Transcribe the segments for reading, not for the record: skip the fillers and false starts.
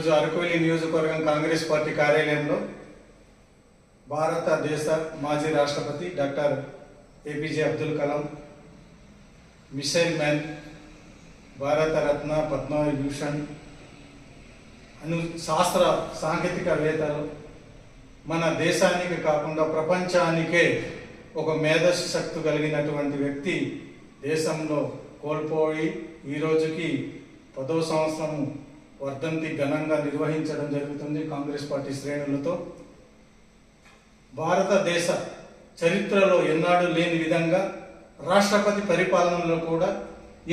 ఈరోజు అరకువెల్లి నియోజకవర్గం కాంగ్రెస్ పార్టీ కార్యాలయంలో భారతదేశ మాజీ రాష్ట్రపతి doctor APJ Abdul Kalam, missile man, Bharat Ratna, Padma Vibhushan అను శాస్త్ర సాంకేతికవేత్తలు మన దేశానికి కాకుండా ప్రపంచానికే ఒక మేధస్సు శక్తి కలిగినటువంటి వ్యక్తి దేశంలో కోల్పోయి ఈరోజుకి 10వ సంవత్సరం వర్ధంతి ఘనంగా నిర్వహించడం జరుగుతుంది కాంగ్రెస్ పార్టీ శ్రేణులతో. భారతదేశ చరిత్రలో ఎన్నడూ లేని విధంగా రాష్ట్రపతి పరిపాలనలో కూడా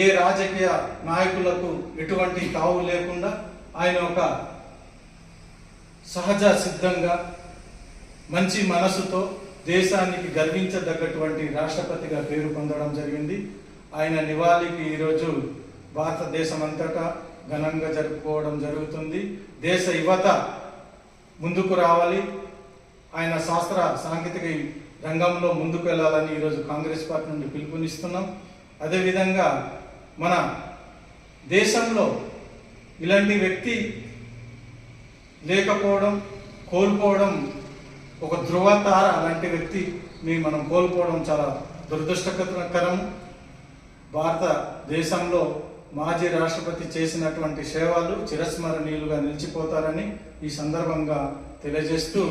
ఏ రాజకీయ నాయకులకు ఎటువంటి తావు లేకుండా ఆయన ఒక సహజ సిద్ధంగా మంచి మనసుతో దేశానికి గర్వించదగ్గటువంటి రాష్ట్రపతిగా పేరు పొందడం జరిగింది. ఆయన నివాళికి ఈరోజు భారతదేశం అంతటా ఘనంగా జరుపుకోవడం జరుగుతుంది. దేశ యువత ముందుకు రావాలి, ఆయన శాస్త్ర సాంకేతిక రంగంలో ముందుకు వెళ్ళాలని ఈరోజు కాంగ్రెస్ పార్టీ నుండి పిలుపునిస్తున్నాం. అదేవిధంగా మన దేశంలో ఇలాంటి వ్యక్తి లేకపోవడం, కోల్పోవడం, ఒక ధృవతార అలాంటి వ్యక్తిని మనం కోల్పోవడం చాలా దురదృష్టకరం. భారతదేశంలో మాజీ రాష్ట్రపతి చేసినటువంటి సేవలు చిరస్మరణీయులుగా నిలిచిపోతారని ఈ సందర్భంగా తెలియజేస్తూ,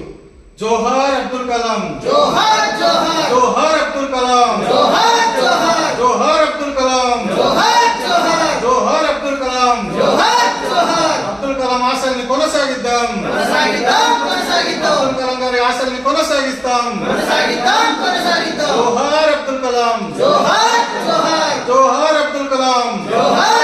జోహార్ అబ్దుల్ కలాం, జోహార్ జోహార్, జోహార్ అబ్దుల్ కలాం, జోహార్ జోహార్, జోహార్ అబ్దుల్ కలాం, జోహార్ జోహార్, జోహార్ అబ్దుల్ కలాం, జోహార్ జోహార్. అబ్దుల్ కలాం ఆశల్ని కొనసాగిద్దాం, కొనసాగిద్దాం కొనసాగిద్దాం, అబ్దుల్ కలాం గారి ఆశల్ని కొనసాగిస్తాం. కొనసాగిద్దాం కొనసాగిద్దాం. జోహార్ అబ్దుల్ కలాం, జోహార్ జోహార్, జోహార్ అబ్దుల్ కలాం, జోహార్